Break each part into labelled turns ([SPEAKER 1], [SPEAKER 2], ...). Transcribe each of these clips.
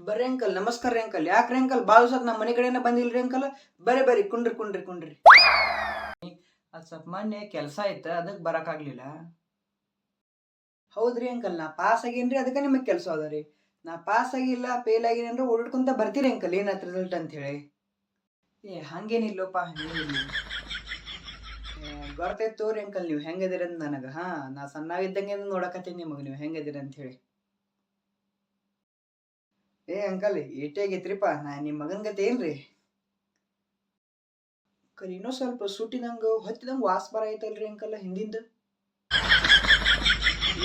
[SPEAKER 1] ಬರ್ರಿ ಅಂಕಲ್, ನಮಸ್ಕಾರ ರೀ ಅಂಕಲ್. ಯಾಕ್ರಿ ಅಂಕಲ್ ಭಾಳ ದಿವಸ ನಮ್ಮ ಮನೆ ಕಡೆನ ಬಂದಿಲ್ರಿ ಅಂಕಲ್? ಬರ್ರಿ ಕುಂಡ್ರಿ ಕುಂಡ್ರಿ ಕುಂಡ್ರಿ. ಅದು ಸ್ವಲ್ಪ ಮೊನ್ನೆ ಕೆಲಸ ಐತೆ, ಅದಕ್ಕೆ ಬರೋಕ್ಕಾಗಲಿಲ್ಲ. ಹೌದ್ರಿ ಅಂಕಲ್, ನಾ ಪಾಸ್ ಆಗೇನ್ರಿ, ಅದಕ್ಕೆ ನಿಮಗೆ ಕೆಲಸ ಅದ ರೀ. ನಾ ಪಾಸ್ ಆಗಿಲ್ಲ, ಫೇಲ್ ಆಗೀನಿ ಅಂದ್ರೆ ಓಡಾಡ್ಕೊಂತ ಬರ್ತೀರಿ ಅಂಕಲ್, ಏನಾಯ್ತು ರಿಸಲ್ಟ್ ಅಂತ ಹೇಳಿ. ಹಂಗೇನಿಲ್ಲಪ್ಪ, ಹಂಗೇನಿಲ್ಲ. ಗೊತ್ತೈತೆ ತೋರಿ ಅಂಕಲ್, ನೀವು ಹೆಂಗದಿರಿ ಅಂತ ನನಗೆ. ನಾ ಸಣ್ಣವಿದ್ದಂಗೆ ನೋಡಕತ್ತೀನಿ ನಿಮಗೆ, ನೀವು ಹೆಂಗದಿರಿ ಅಂತ ಹೇಳಿ. ಅಂಕಲ್, ಏಟೇ ಆಗೈತ್ರಿಪ್ಪ, ನಾ ನಿಮ್ಮ ಮಗನ ಗತೆ ಏನ್ರಿ? ಅಂಕಲ್ ಇನ್ನೂ ಸ್ವಲ್ಪ ಸುಟ್ಟಿದಂಗೆ ಹೊತ್ತಿದಂಗೆ ವಾಸ ಬರ ಐತಲ್ರಿ ಅಂಕಲ್ ಹಿಂದಿಂದ.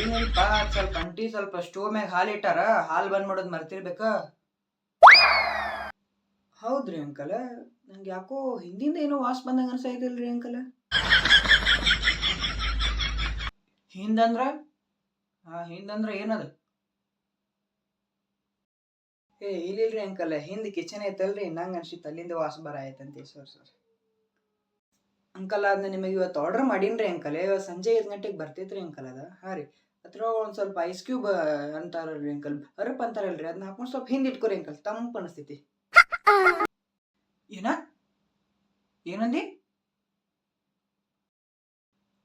[SPEAKER 1] ಏನಿಲ್ಪ, ಸ್ವಲ್ಪ ಅಂಟಿ ಸ್ವಲ್ಪ ಸ್ಟೋವ್ ಮ್ಯಾಗ ಹಾಲು ಇಟ್ಟಾರ, ಹಾಲು ಬಂದ್ ಮಾಡೋದು ಮರ್ತಿರ್ಬೇಕ. ಹೌದ್ರಿ ಅಂಕಲ್, ನಂಗೆ ಯಾಕೋ ಹಿಂದಿಂದ ಏನೋ ವಾಸ ಬಂದಂಗ ಅನ್ಸೈತಿಲ್ರಿ ಅಂಕಲ್. ಹಿಂದಂದ್ರ ಹಿಂದಂದ್ರ ಏನದ? ಇಲ್ಲಿಲ್ರಿ ಅಂಕಲ್, ಹಿಂದ್ ಕಿಚನ್ ಐತಲ್ರಿ, ನಂಗೆ ಅನ್ಸಿತ್ತು ಅಲ್ಲಿಂದ ವಾಸ ಬರ ಆಯ್ತಂತೆ. ಸರ್ ಅಂಕಲ್, ಅದನ್ನ ನಿಮಗೆ ಇವತ್ತು ಆರ್ಡರ್ ಮಾಡೀನ್ರಿ ಅಂಕಲ್. ಇವತ್ತು ಸಂಜೆ 5 ಗಂಟೆಗೆ ಬರ್ತೈತ್ರಿ ಅಂಕಲ್ ಅದ. ರೀ ಅದ್ರ ಒಂದು ಸ್ವಲ್ಪ ಐಸ್ ಕ್ಯೂಬ್ ಅಂತಾರಲ್ರಿ ಅಂಕಲ್, ಹರಪ್ ಅಂತಾರಲ್ರಿ, ಅದನ್ನ ಹಾಕೊಂಡು ಸ್ವಲ್ಪ ಹಿಂದೆ ಇಟ್ಕೊರಿ ಅಂಕಲ್, ತಂಪು ಅನಿಸ್ತೈತಿ. ಏನ ಏನಂದಿ?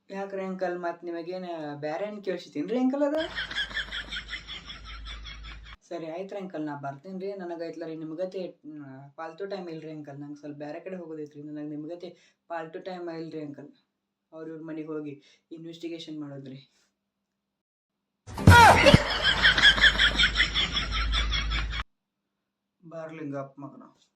[SPEAKER 1] ಯಾಕ್ರಿ ಅಂಕಲ್, ಮತ್ತೆ ನಿಮಗೇನು ಬೇರೆ ಏನು ಕೇಳಿಸ್ತೀನ್ರಿ ಅಂಕಲ್ ಅದ? ಸರಿ ಆಯ್ತ್ರಿ ಅಂಕಲ್, ನಾ ಬರ್ತೀನಿ ರೀ. ನನಗೆ ಐತ್ಲ ರೀ ನಿಮ್ಗತೆ ಪಾಲ್ತು ಟೈಮ್ ಇಲ್ರಿ ಅಂಕಲ್, ನಂಗೆ ಸ್ವಲ್ಪ ಬೇರೆ ಕಡೆ ಹೋಗೋದೈತ್ರಿ. ನನಗೆ ನಿಮ್ಗತೆ ಪಾಲ್ತು ಟೈಮ್ ಇಲ್ರಿ ಅಂಕಲ್. ಇವ್ರ ಮನೆಗೆ ಹೋಗಿ ಇನ್ವೆಸ್ಟಿಗೇಷನ್ ಮಾಡೋದ್ರಿ. ಬರ್ಲಿಂಗಪ್ಪ ಮಗನ.